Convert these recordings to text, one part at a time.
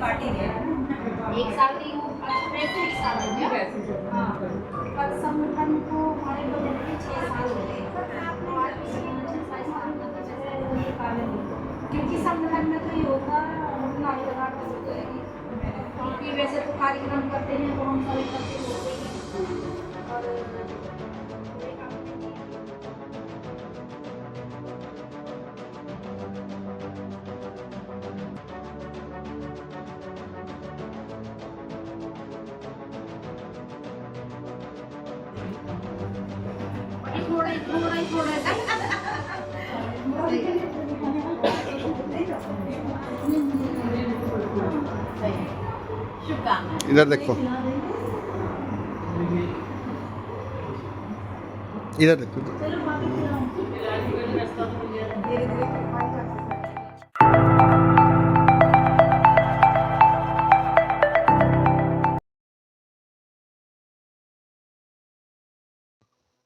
एक साल की वैसे एक साल हो गया। हाँ, पर संगठन को हमारे लोगों के 6 साल हो गए। तो आज भी संगठन का स्थापना का जो है वो निकाले नहीं। क्योंकि संगठन में तो योगा अपना लगाट होते हैं, क्योंकि वैसे तो कार्यक्रम करते हैं वो हम सभी करते होते हैं और पूरे काम में थोड़ा सा शुभकामनाएं। इधर देखो, इधर देखो।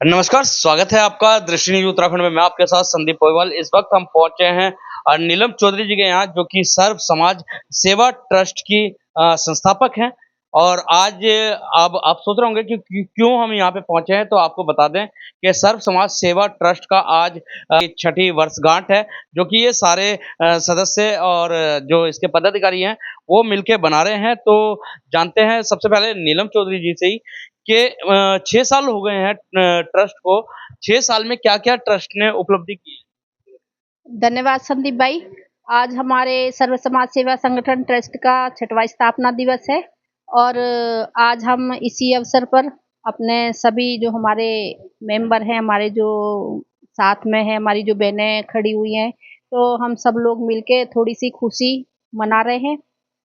नमस्कार, स्वागत है आपका दृष्टि न्यूज उत्तराखंड में। मैं आपके साथ संदीप पोईवाल। इस वक्त हम पहुंचे हैं नीलम चौधरी जी के यहाँ, जो कि सर्व समाज सेवा ट्रस्ट की संस्थापक हैं। और आज अब आप सोच रहे होंगे कि क्यों हम यहाँ पे पहुंचे हैं, तो आपको बता दें कि सर्व समाज सेवा ट्रस्ट का आज 6ठी वर्षगांठ है, जो कि ये सारे सदस्य और जो इसके पदाधिकारी हैं वो मिलके बना रहे हैं। तो जानते हैं सबसे पहले नीलम चौधरी जी से ही कि 6 साल हो गए हैं ट्रस्ट को। 6 साल में क्या-क्या ट्रस्ट ने उपलब्धि की है? धन्यवाद संदीप भाई। आज हमारे सर्व समाज सेवा संगठन ट्रस्ट का 6वां स्थापना दिवस है और आज हम इसी अवसर पर अपने सभी जो हमारे मेंबर हैं, हमारे जो साथ में हैं, हमारी जो बहनें खड़ी हुई हैं, तो हम सब लोग मिलके थोड़ी-सी खुशी मना रहे हैं।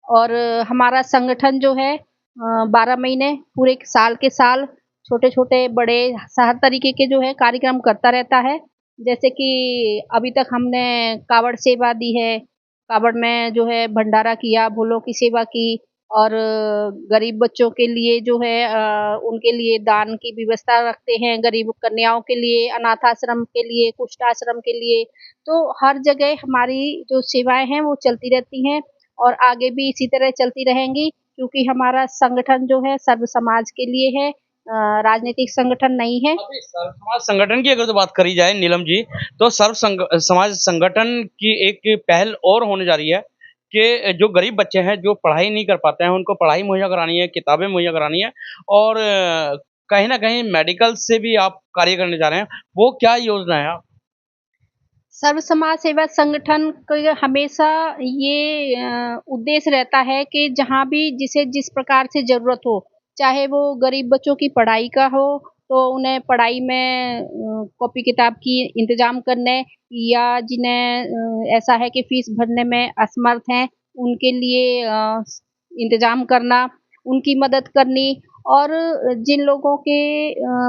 और हमारा संगठन जो है 12 महीने पूरे साल के साल छोटे-छोटे, बड़े हर तरीके के जो है कार्यक्रम करता रहता है। जैसे कि अभी तक हमने कावड़ सेवा दी है, कावड़ में जो है भंडारा किया, भोलों की सेवा की और गरीब बच्चों के लिए जो है उनके लिए दान की व्यवस्था रखते हैं, गरीब कन्याओं के लिए, अनाथ आश्रम के लिए, कुष्ठ आश्रम के लिए। तो हर जगह हमारी जो सेवाएँ हैं वो चलती रहती हैं और आगे भी इसी तरह चलती रहेंगी, क्योंकि हमारा संगठन जो है सर्व समाज के लिए है, राजनीतिक संगठन नहीं है। अभी सर्व समाज संगठन की अगर तो बात करी जाए नीलम जी, तो समाज संगठन की एक पहल और होने जा रही है कि जो गरीब बच्चे हैं, जो पढ़ाई नहीं कर पाते हैं, उनको पढ़ाई मुहैया करानी है, किताबें मुहैया करानी है। और कहीं न कहीं मेडिकल से भी आप कार्य करने जा रहे हैं। वो क्या योजना है आप? सर्व समाज सेवा संगठन का हमेशा ये उद्देश्य रहता है कि जहाँ भी जिसे जिस प्रकार से ज़रूरत हो, चाहे वो गरीब बच्चों की पढ़ाई का हो, तो उन्हें पढ़ाई में कॉपी किताब की इंतज़ाम करने, या जिन्हें ऐसा है कि फ़ीस भरने में असमर्थ हैं, उनके लिए इंतज़ाम करना, उनकी मदद करनी। और जिन लोगों के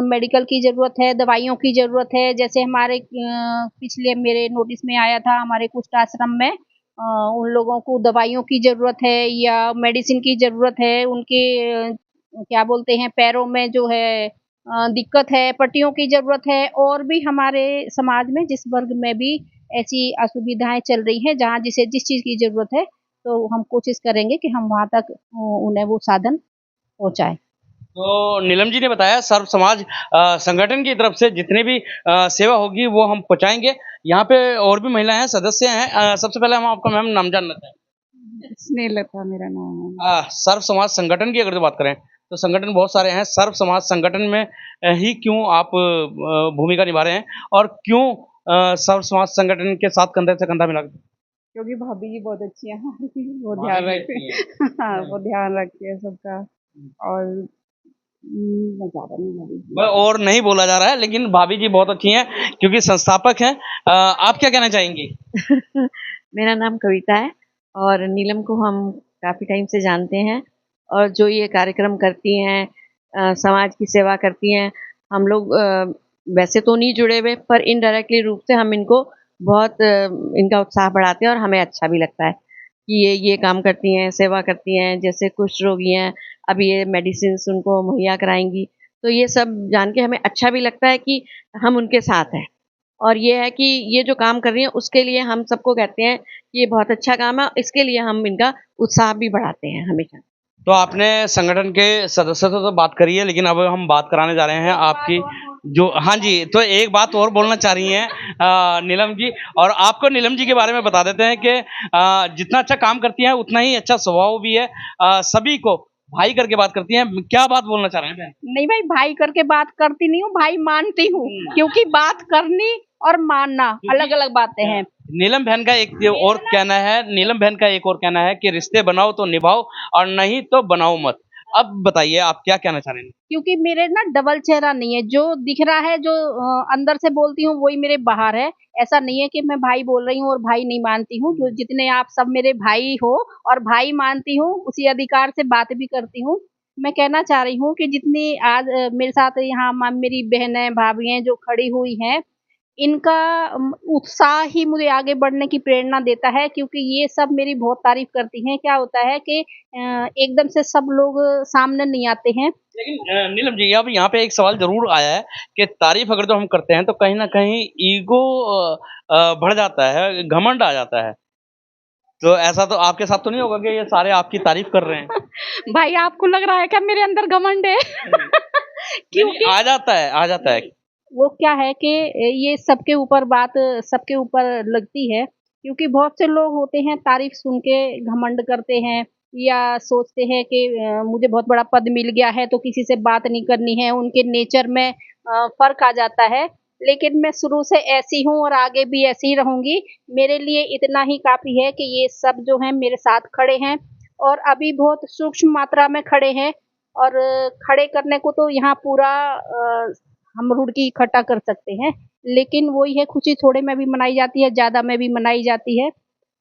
मेडिकल की ज़रूरत है, दवाइयों की ज़रूरत है, जैसे हमारे पिछले मेरे नोटिस में आया था, हमारे कुष्ठ आश्रम में उन लोगों को दवाइयों की ज़रूरत है या मेडिसिन की ज़रूरत है, उनके क्या बोलते हैं, पैरों में जो है दिक्कत है, पट्टियों की ज़रूरत है। और भी हमारे समाज में जिस वर्ग में भी ऐसी असुविधाएँ चल रही हैं, जहाँ जिसे जिस चीज़ की ज़रूरत है, तो हम कोशिश करेंगे कि हम वहाँ तक उन्हें वो साधन पहुँचाएँ। तो नीलम जी ने बताया सर्व समाज संगठन की तरफ से जितनी भी सेवा होगी वो हम पहुँचाएँगे। यहाँ पे और भी महिलाएँ हैं, सदस्य हैं। सबसे पहले हम आपका मैम नाम जानना चाहेंगे। स्नेहलता मेरा नाम है। सर्व समाज संगठन की अगर जो बात करें, तो संगठन बहुत सारे हैं। सर्व समाज संगठन में ही क्यों आप भूमिका निभा रहे हैं और क्यों सर्व समाज संगठन के साथ कंधे से कंधा मिला के? क्योंकि भाभी जी बहुत अच्छी हैं हमारी, वो भाभी ध्यान जी रखती अच्छी हैं। हैं। हाँ, वो ध्यान रखती है सबका। और मैं ज़्यादा नहीं बोलूँगी। और नहीं बोला जा रहा है, लेकिन भाभी जी बहुत अच्छी हैं क्योंकि संस्थापक हैं। आप क्या कहना चाहेंगी? मेरा नाम कविता है और नीलम को हम काफ़ी टाइम से जानते हैं और जो ये कार्यक्रम करती हैं, समाज की सेवा करती हैं, हम लोग वैसे तो नहीं जुड़े हुए पर इनडायरेक्टली रूप से हम इनको बहुत इनका उत्साह बढ़ाते हैं और हमें अच्छा भी लगता है कि ये काम करती हैं, सेवा करती हैं। जैसे कुष्ठ रोगी हैं, अभी ये मेडिसिन्स उनको मुहैया कराएँगी, तो ये सब जान के हमें अच्छा भी लगता है कि हम उनके साथ हैं। और ये है कि ये जो काम कर रही हैं उसके लिए हम सबको कहते हैं कि ये बहुत अच्छा काम है, इसके लिए हम इनका उत्साह भी बढ़ाते हैं हमेशा। तो आपने संगठन के सदस्यों से तो बात करी है, लेकिन अब हम बात कराने जा रहे हैं आपकी जो हाँ जी, तो एक बात और बोलना चाह रही हैं नीलम जी, और आपको नीलम जी के बारे में बता देते हैं कि जितना अच्छा काम करती हैं उतना ही अच्छा स्वभाव भी है। सभी को भाई करके बात करती हैं। क्या बात बोलना चाह रहे हैं बहन? नहीं भाई, भाई करके बात करती नहीं हूँ, भाई मानती हूँ, क्योंकि बात करनी और मानना अलग अलग बातें हैं। नीलम बहन का एक और कहना है, नीलम बहन का एक और कहना है कि रिश्ते बनाओ तो निभाओ और नहीं तो बनाओ मत। अब बताइए आप क्या कहना चाह रहे हैं? क्योंकि मेरे ना डबल चेहरा नहीं है, जो दिख रहा है, जो अंदर से बोलती हूँ वही मेरे बाहर है। ऐसा नहीं है कि मैं भाई बोल रही हूँ और भाई नहीं मानती हूँ। जो जितने आप सब मेरे भाई हो और भाई मानती हूँ, उसी अधिकार से बात भी करती हूँ। मैं कहना चाह रही हूँ कि जितनी आज मेरे साथ यहाँ मेरी बहनें भाभी हैं जो खड़ी हुई हैं, इनका उत्साह ही मुझे आगे बढ़ने की प्रेरणा देता है, क्योंकि ये सब मेरी बहुत तारीफ करती हैं। क्या होता है कि एकदम से सब लोग सामने नहीं आते हैं। लेकिन नीलम जी अब यहाँ पे एक सवाल ज़रूर आया है कि तारीफ़ अगर जो हम करते हैं तो कहीं न कहीं ईगो बढ़ जाता है, घमंड आ जाता है। तो ऐसा तो आपके साथ तो नहीं होगा कि ये सारे आपकी तारीफ़ कर रहे हैं? भाई आपको लग रहा है क्या मेरे अंदर घमंड है? नहीं, आ जाता है, आ जाता है। वो क्या है कि ये सबके ऊपर बात सबके ऊपर लगती है, क्योंकि बहुत से लोग होते हैं तारीफ सुन के घमंड करते हैं या सोचते हैं कि मुझे बहुत बड़ा पद मिल गया है तो किसी से बात नहीं करनी है, उनके नेचर में फ़र्क आ जाता है। लेकिन मैं शुरू से ऐसी हूँ और आगे भी ऐसी ही रहूँगी। मेरे लिए इतना ही काफ़ी है कि ये सब जो हैं मेरे साथ खड़े हैं और अभी बहुत सूक्ष्म मात्रा में खड़े हैं, और खड़े करने को तो यहाँ पूरा हम रुड़की इकट्ठा कर सकते हैं। लेकिन वही है, खुशी थोड़े में भी मनाई जाती है, ज़्यादा में भी मनाई जाती है।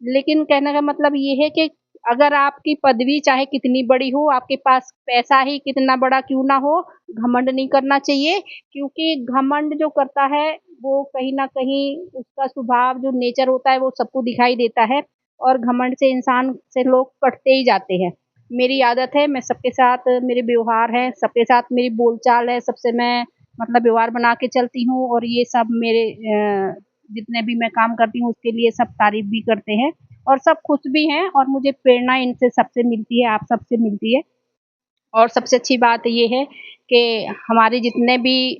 लेकिन कहने का मतलब ये है कि अगर आपकी पदवी चाहे कितनी बड़ी हो, आपके पास पैसा ही कितना बड़ा क्यों ना हो, घमंड नहीं करना चाहिए, क्योंकि घमंड जो करता है, वो कहीं न कहीं उसका स्वभाव जो नेचर होता है, वो सबको दिखाई देता है और घमंड से इंसान से लोग कटते ही जाते हैं। मेरी आदत है, मैं सबके साथ मेरे व्यवहार है, सबके साथ मेरी बोलचाल है, सबसे मैं मतलब व्यवहार बना के चलती हूँ, और ये सब मेरे जितने भी मैं काम करती हूँ उसके लिए सब तारीफ भी करते हैं और सब खुश भी हैं, और मुझे प्रेरणा इनसे सबसे मिलती है, आप सबसे मिलती है। और सबसे अच्छी बात ये है कि हमारे जितने भी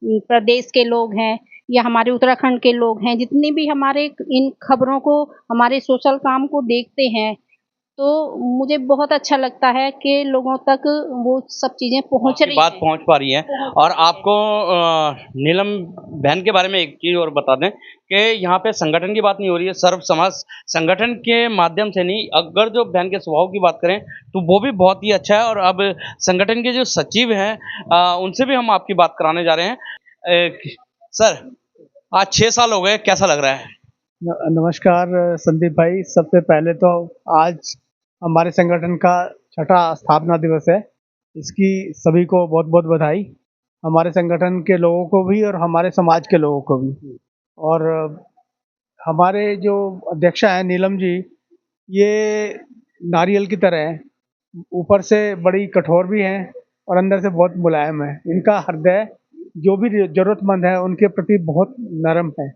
प्रदेश के लोग हैं या हमारे उत्तराखंड के लोग हैं, जितनी भी हमारे इन खबरों को, हमारे सोशल काम को देखते हैं, तो मुझे बहुत अच्छा लगता है कि लोगों तक वो सब चीज़ें पहुँच आपकी रही बात हैं। पहुँच पा रही है। और आपको नीलम बहन के बारे में एक चीज़ और बता दें कि यहाँ पे संगठन की बात नहीं हो रही है, सर्व समाज संगठन के माध्यम से नहीं, अगर जो बहन के स्वभाव की बात करें, तो वो भी बहुत ही अच्छा है और अब संगठन के जो सचिव हैं उनसे भी हम आपकी बात कराने जा रहे हैं। सर, आज 6 साल हो गए, कैसा लग रहा है? नमस्कार संदीप भाई, सबसे पहले तो आज हमारे संगठन का छठा स्थापना दिवस है। इसकी सभी को बहुत बहुत बधाई, हमारे संगठन के लोगों को भी और हमारे समाज के लोगों को भी। और हमारे जो अध्यक्षा हैं नीलम जी, ये नारियल की तरह हैं, ऊपर से बड़ी कठोर भी हैं और अंदर से बहुत मुलायम है। इनका हृदय जो भी ज़रूरतमंद है उनके प्रति बहुत नरम है।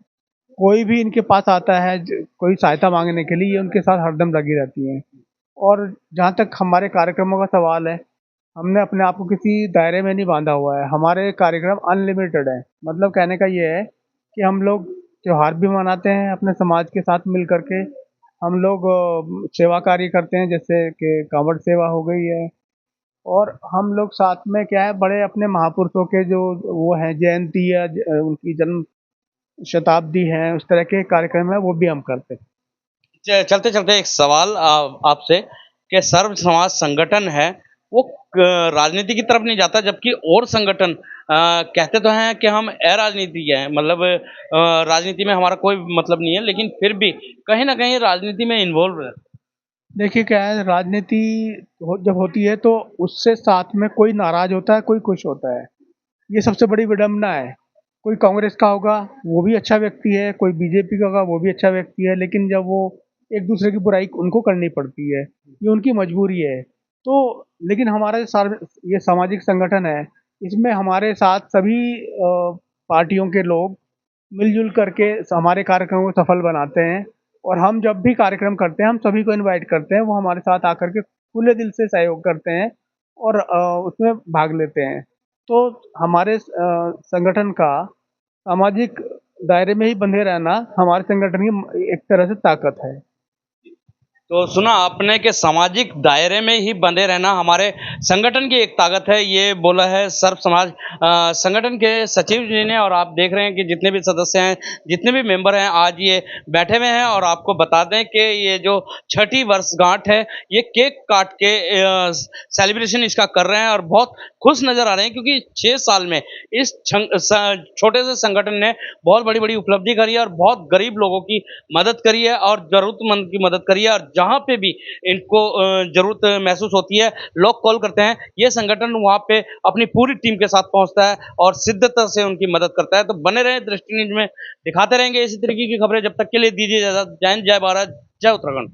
कोई भी इनके पास आता है कोई सहायता मांगने के लिए, ये उनके साथ हरदम लगी रहती हैं। और जहाँ तक हमारे कार्यक्रमों का सवाल है, हमने अपने आप को किसी दायरे में नहीं बांधा हुआ है। हमारे कार्यक्रम अनलिमिटेड है। मतलब कहने का ये है कि हम लोग त्योहार भी मनाते हैं अपने समाज के साथ मिल करके। हम लोग सेवा कार्य करते हैं, जैसे कि कांवड़ सेवा हो गई है। और हम लोग साथ में क्या है, बड़े अपने महापुरुषों के जो वो हैं जयंती या उनकी जन्म शताब्दी है, उस तरह के कार्यक्रम है, वो भी हम करते हैं। चलते-चलते एक सवाल आपसे कि सर्व समाज संगठन है, वो राजनीति की तरफ नहीं जाता, जबकि और संगठन कहते तो हैं कि हम अराजनीतिक हैं, मतलब राजनीति में हमारा कोई मतलब नहीं है, लेकिन फिर भी कहीं न कहीं राजनीति में इन्वॉल्व है। देखिए क्या है, राजनीति जब होती है तो उससे साथ में कोई नाराज होता है, कोई खुश होता है। ये सबसे बड़ी विडंबना है। कोई कांग्रेस का होगा वो भी अच्छा व्यक्ति है, कोई बीजेपी का होगा वो भी अच्छा व्यक्ति है, लेकिन जब वो एक दूसरे की बुराई उनको करनी पड़ती है, ये उनकी मजबूरी है। तो लेकिन हमारा ये सामाजिक संगठन है, इसमें हमारे साथ सभी पार्टियों के लोग मिलजुल करके हमारे कार्यक्रमों को सफल बनाते हैं। और हम जब भी कार्यक्रम करते हैं हम सभी को इनवाइट करते हैं, वो हमारे साथ आकर के खुले दिल से सहयोग करते हैं और उसमें भाग लेते हैं। तो हमारे संगठन का सामाजिक दायरे में ही बंधे रहना हमारे संगठन की एक तरह से ताकत है। तो सुना आपने कि सामाजिक दायरे में ही बंधे रहना हमारे संगठन की एक ताकत है, ये बोला है सर्व समाज संगठन के सचिव जी ने। और आप देख रहे हैं कि जितने भी सदस्य हैं, जितने भी मेंबर हैं, आज ये बैठे हुए हैं। और आपको बता दें कि ये जो छठी वर्षगांठ है, ये केक काट के सेलिब्रेशन इसका कर रहे हैं और बहुत खुश नजर आ रहे हैं, क्योंकि 6 साल में इस छोटे से संगठन ने बहुत बड़ी बड़ी उपलब्धि करी है और बहुत गरीब लोगों की मदद करी है और जरूरतमंद की मदद करी है। और जहाँ पे भी इनको जरूरत महसूस होती है, लोग कॉल करते हैं, ये संगठन वहाँ पे अपनी पूरी टीम के साथ पहुँचता है और सिद्धता से उनकी मदद करता है। तो बने रहे दृष्टि न्यूज में, दिखाते रहेंगे इसी तरीके की खबरें। जब तक के लिए दीजिए इजाजत। जय हिंद, जय भारत, जय उत्तराखंड।